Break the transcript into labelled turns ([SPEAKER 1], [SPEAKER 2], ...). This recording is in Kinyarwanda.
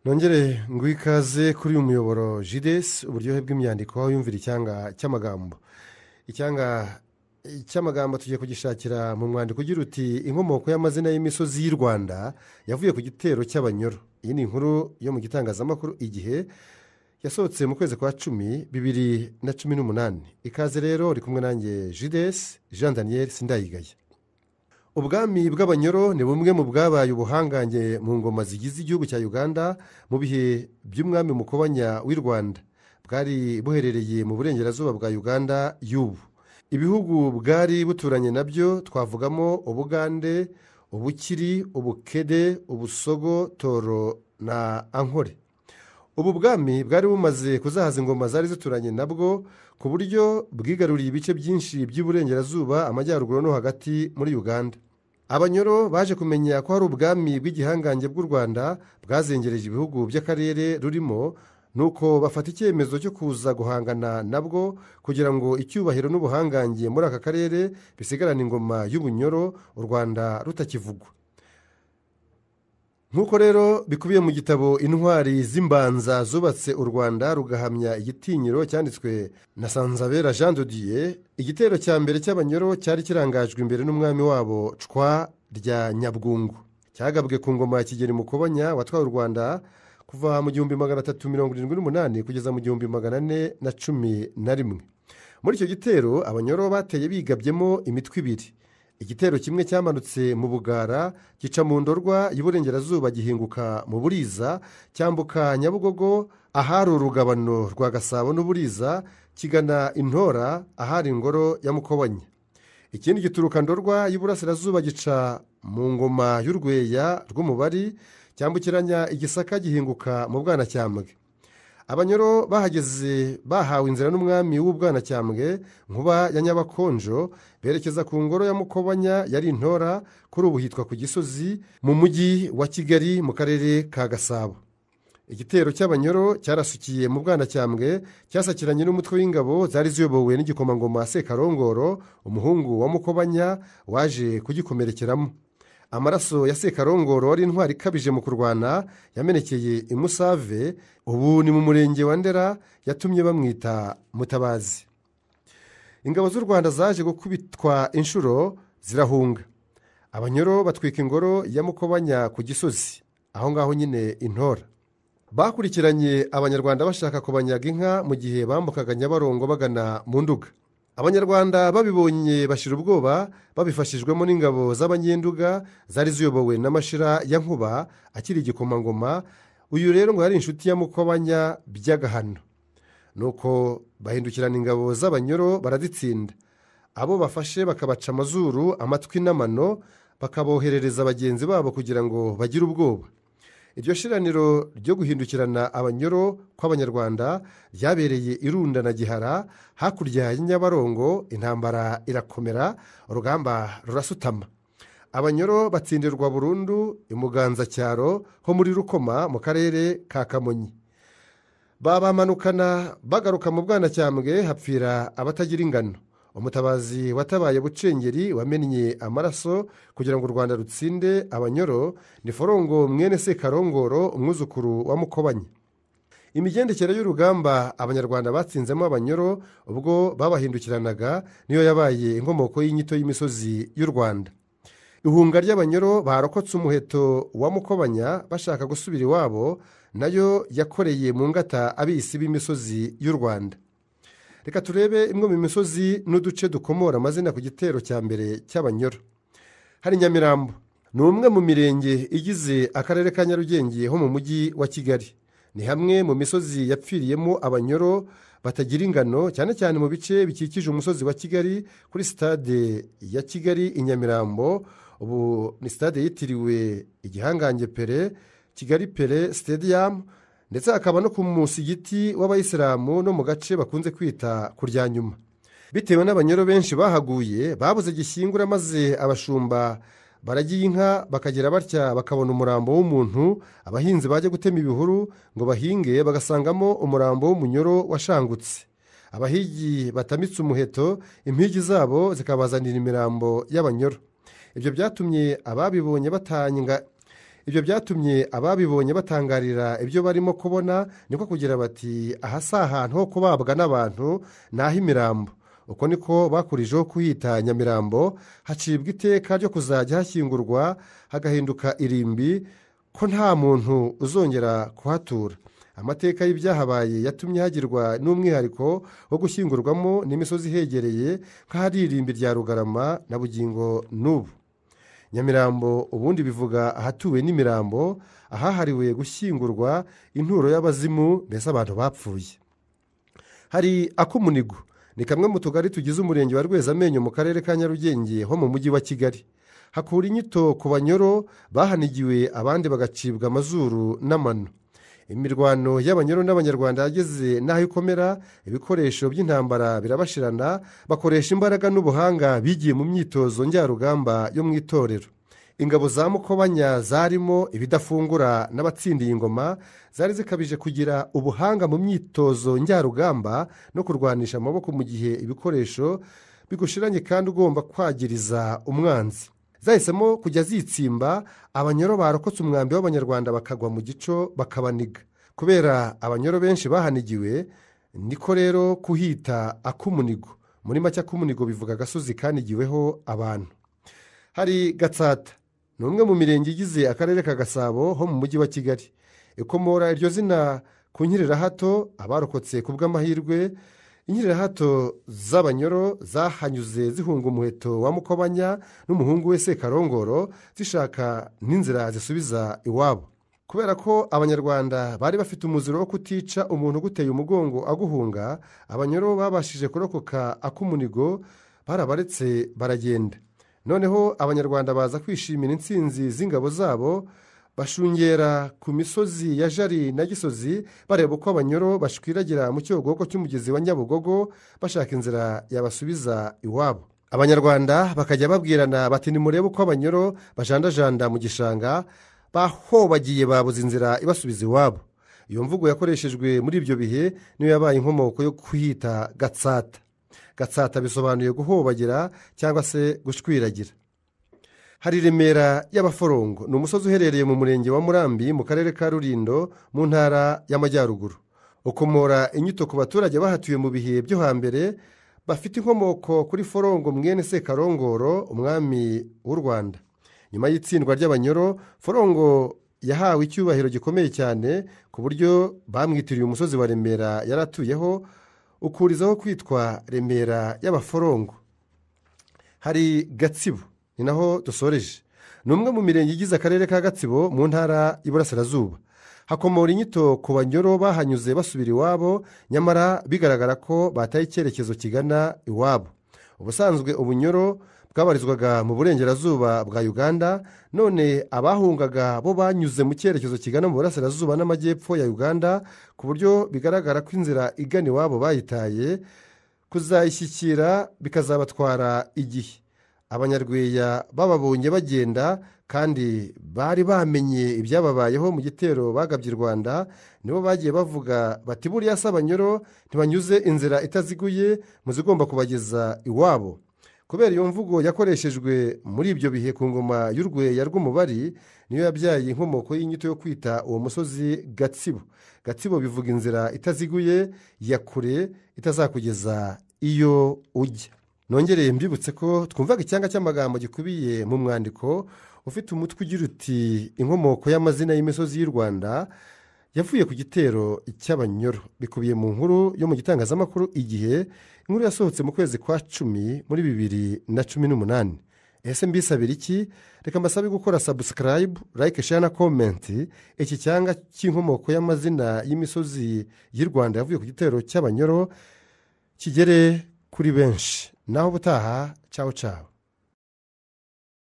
[SPEAKER 1] nongere nguhe ikaze kuri uyu muyoboro jidesi uburyohe bw'imyandiko aho yumvira icyanga cy'amagambo. Icyanga cy'amagambo tugiye kugishakira mu mwandiko ugira uti inkomoko y'amazina y'imisozi y'u Rwanda yavuye ku gitero cy'abanyoro. Iyi ni inkuru yo mu gitangazamakuru Igihe yasohotse mu kwezi kwa 10/2018. Ikaze rero uri kumwe nanjye jidesi Jean Daniel Sindayigaya. Ubwami bw'abanyoro ni bumwe mu bwabaye ubuhangange mu ngoma zigize igihugu cya Uganda mu bihe by'umwami Mukobanya w'i Rwanda. Bwari buherereye mu burengerazuba bwa Uganda y'ubu. Ibihugu bwari buturanye nabyo twavugamo Ubugande, Ubukiri, Ubukede, Ubusogo, Toro na Ankore. Ubu bwami bwari bumaze kuzahaza ingoma zari zituranye nabwo ku buryo bwigaruriye ibice byinshi by'iburengerazuba, amajyaruguru no hagati muri Uganda. Abanyoro baje kumenya ko hari ubwami bw'igihangange bw'u Rwanda bwazengereje ibihugu by'akarere rurimo, nuko bafata icyemezo cyo kuza guhangana nabwo kugira ngo icyubahiro n'ubuhangange muri aka karere bisigarane ingoma y'ubunyoro, u Rwanda rutakivugwa. Nk'uko rero bikubiye mu gitabo Intwari z'Imbanza zubatse u Rwanda rugahamya igitinyiro cyanditswe na Sanzabera Jean de Dieu, igitero cya mbere cy'abanyoro cyari kirangajwe imbere n'umwami wabo Cwa rya Nyabwungu. Cyagabwe ku ngoma ya Kigeli Mukobanya watwaye u Rwanda kuva mu 1378 kugeza mu 1411. Muri icyo gitero abanyoro bateye bigabyemo imitwe ibiri. Igitero kimwe cyamanutse mu Bugara gica mu Ndorwa y'Iburengerazuba gihinguka mu Buriza, cyambuka Nyabugogo ahari urugabano rwa Gasabo n'Uburiza kigana Intora ahari ingoro ya Mukobanya. Ikindi gituruka Ndorwa y'Iburasirazuba gica mu ngoma y'Urweya rw'Umubari cyambukiranya Igisaka gihinguka mu Bwanacyambwe. Abanyoro bahageze bahawe inzira n'umwami w'Ubwanacyambwe Nkuba ya Nyabakonjo, berekeza ku ngoro ya Mukobanya yari Intora, kuri ubu hitwa ku Gisozi mu mujyi wa Kigali mu karere ka Gasabo. Igitero cy'abanyoro cyarasukiye mu Bwanacyambwe, cyasakiranye n'umutwe w'ingabo zari ziyobowe n'igikomangoma Sekarongoro, umuhungu wa Mukobanya waje kugikomerekeramo. Amaraso ya Sekarongoro wari intwari ikabije mu kurwana yamenekeye i Musave, ubu ni mu murenge wa Ndera, yatumye bamwita Mutabazi. Ingabo z'u Rwanda zaje gukubitwa inshuro zirahunga. Abanyoro batwika ingoro ya Mukobanya ku Gisozi, aho ngaho nyine Intora. Bakurikiranye Abanyarwanda bashaka kubanyaga inka mu gihe bambukaga Nyabarongo bagana mu Nduga. Abanyarwanda babibonye bashira ubwoba, babifashijwemo n'ingabo z'Abanyenduga zari ziyobowe n'Amashira ya Nkuba akiri igikomangoma. Uyu rero ngo yari inshuti ya Mukobanya by'agahano. Nuko bahindukirana ingabo z'Abanyoro barazitsinda. Abo bafashe bakabaca amazuru, amatwi n'amano, bakaboherereza bagenzi babo kugira ngo bagire ubwoba. Iryo shiraniro ryo guhindukirana Abanyoro kw'Abanyarwanda ryabereye Irunda na Gihara hakurya y'Inyabarongo. Intambara irakomera, urugamba rurasutama. Abanyoro batsindirwa burundu i Muganzacyaro ho muri Rukoma mu karere ka Kamonyi. Babamanukana bagaruka mu Bwanacyambwe hapfira abatagira ingano. Umutabazi watabaye Bucengeri wamennye amaraso kugira ngo u Rwanda rutsinde Abanyoro ni Forongo mwene Sekarongoro, umwuzukuru wa Mukobanya. Imigendekere y'urugamba Abanyarwanda batsinzemo Abanyoro ubwo babahindukiranaga niyo yabaye inkomoko y'inyito y'imisozi y'u Rwanda. Ihunga ry'Abanyoro barokotse umuheto wa Mukobanya bashaka gusubira iwabo, nayo yakoreye mu ngata abisi b'imisozi y'u Rwanda. Reka turebe imwe mu misozi n'uduce dukomora amazina ku gitero cya mbere cy'Abanyoro. Hari Nyamirambo, ni umwe mu mirenge igize akarere ka Nyarugenge ho mu mujyi wa Kigali. Ni hamwe mu misozi yapfiriyemo Abanyoro batagira ingano, cyane cyane mu bice bikikije umusozi wa Kigali kuri stade ya Kigali i Nyamirambo. Ubu ni stade yitiriwe igihangange Pele, Kigali Pele Stadium, ndetse hakaba no ku musigiti w'Abayisilamu no mu gace bakunze kwita Kuryanyuma. Bitewe n'Abanyoro benshi bahaguye, babuze gishyingura, maze abashumba baragiye inka bakagira batya bakabona umurambo w'umuntu. Abahinzi bajya gutema ibihuru ngo bahinge bagasangamo umurambo w'umunyoro washangutse. Abahigi batamitse umuheto, impigi zabo zikabazanira imirambo y'Abanyoro. Ibyo byatumye ababibonye batanga ibyo byatumye ababibonye batangarira ibyo barimo kubona, niko kugira bati aha si ahantu ho kubabwa n'abantu ni ah'imirambo. uko niko bakurijeho kuhita Nyamirambo, hacibwa iteka ryo kuzajya hashyingurwa hagahinduka irimbi, ko nta muntu uzongera kuhatura. amateka y'ibyahabaye yatumye hagirwa n'umwihariko wo gushyingurwamo n'imisozi ihegereye nk'ahari irimbi rya Rugarama na bugingo n'ubu. Nyamirambo ubundi bivuga ahatuwe n'imirambo, ahahariwe gushyingurwa inturo y'abazimu, mbese abantu bapfuye. hari ak'umunigo, ni kamwe mu tugari tugize umurenge wa Rwezamenyo mu karere ka Nyarugenge ho mu mujyi wa Kigali. hakura inyito ku banyoro bahanigiwe, abandi bagacibwa amazuru n'amano. imirwano y'abanyoro n'abanyarwanda yageze n'aho ikomera, ibikoresho by'intambara birabashirana, bakoresha imbaraga n'ubuhanga bigiye mu myitozo njyarugamba yo mu itorero. ingabo za Mukobanya zarimo ibidafungura n'abatsindiye ingoma, zari zikabije kugira ubuhanga mu myitozo njyarugamba no kurwanisha amaboko mu gihe ibikoresho bigushiranye kandi ugomba kwagiriza umwanzi. zahisemo kujya zitsimba, abanyoro barokotse umwambi w'abanyarwanda bakagwa mu gico bakabaniga. kubera abanyoro benshi bahanigiwe, niko rero kuhita ak'umunigo. muri make ak'umunigo bivuga agasozi kanigiweho abantu. hari Gatsata, ni umwe mu mirenge igize akarere ka Gasabo ho mu mujyi wa Kigali. ikomora iryo zina ku nkirirahato abarokotse ku bw'amahirwe. inkirirahato z'abanyoro zahanyuze zihunga umuheto wa Mukobanya n'umuhungu we Sekarongoro, zishaka n'inzira zisubiza iwabo. kubera ko abanyarwanda bari bafite umuziro wo kutica umuntu uguteye umugongo aguhunga, abanyoro babashije kurokoka ak'umunigo, barabaretse baragenda. noneho abanyarwanda baza kwishimira intsinzi z'ingabo zabo, bashungera ku misozi ya Jari na Gisozi, bareba uko abanyoro bashwiragira mu cyogogo cy'umugezi wa Nyabugogo, bashaka inzira yabasubiza iwabo. abanyarwanda bakajya babwirana bati nimurebe uko abanyoro bajandajanda mu gishanga, bahobagiye babuze inzira ibasubiza iwabo. iyo mvugo yakoreshejwe muri ibyo bihe niyo yabaye inkomoko yo kuhita Gatsata. Gatsata bisobanuye guhobagira cyangwa se gushwiragira. hari Remera y'Abaforongo, ni umusozi uherereye mu murenge wa Murambi mu karere ka Rulindo mu ntara y'Amajyaruguru. ukomora inyito ku baturage bahatuye mu bihe byo hambere, bafite inkomoko kuri Forongo mwene Sekarongoro, umwami w'u Rwanda. nyuma y'itsindwa ry'abanyoro, Forongo yahawe icyubahiro gikomeye cyane ku buryo bamwitiriye umusozi wa Remera yari atuyeho, ukurizaho kwitwa Remera y'Abaforongo. hari Gatsibo, ni naho dusoreje. ni umwe mu mirenge igize akarere ka Gatsibo mu ntara y'Iburasirazuba. hakomora inyito ku banyoro bahanyuze basubira iwabo, nyamara bigaragara ko bataye icyerekezo kigana iwabo. ubusanzwe ubunyoro bwabarizwaga mu burengerazuba bwa Uganda, none abahungaga bo banyuze mu cyerekezo kigana mu burasirazuba n'amajyepfo ya Uganda, ku buryo bigaragara ko inzira igana iwabo bayitaye, kuzayishyikira bikazabatwara igihe. abanyarweya bababonye bagenda kandi bari bamenye ibyababayeho mu gitero bagabye i Rwanda, nibo bagiye bavuga bati buriya se abanyoro ntibanyuze inzira itaziguye mu zigomba kubageza iwabo. kubera iyo mvugo yakoreshejwe muri ibyo bihe ku ngoma y'Urweya rw'Umubari, niyo yabyaye inkomoko y'inyito yo kwita uwo musozi Gatsibo. Gatsibo bivuga inzira itaziguye ya kure itazakugeza iyo ujya. nongereye mbibutse ko twumvaga icyanga cy'amagambo gikubiye mu mwandiko ufite umutwe ugira uti inkomoko y'amazina y'imisozi y'u Rwanda yavuye ku gitero cy'abanyoro. bikubiye mu nkuru yo mu gitangazamakuru Igihe, inkuru yasohotse mu kwezi kwa 10 muri 2018. ese mbisabira iki? reka mbasabe gukora subscribe, like, share na comment. iki cyanga cy'inkomoko y'amazina y'imisozi y'u Rwanda yavuye ku gitero cy'abanyoro kigere kuri benshi. naho ubutaha, ciao ciao.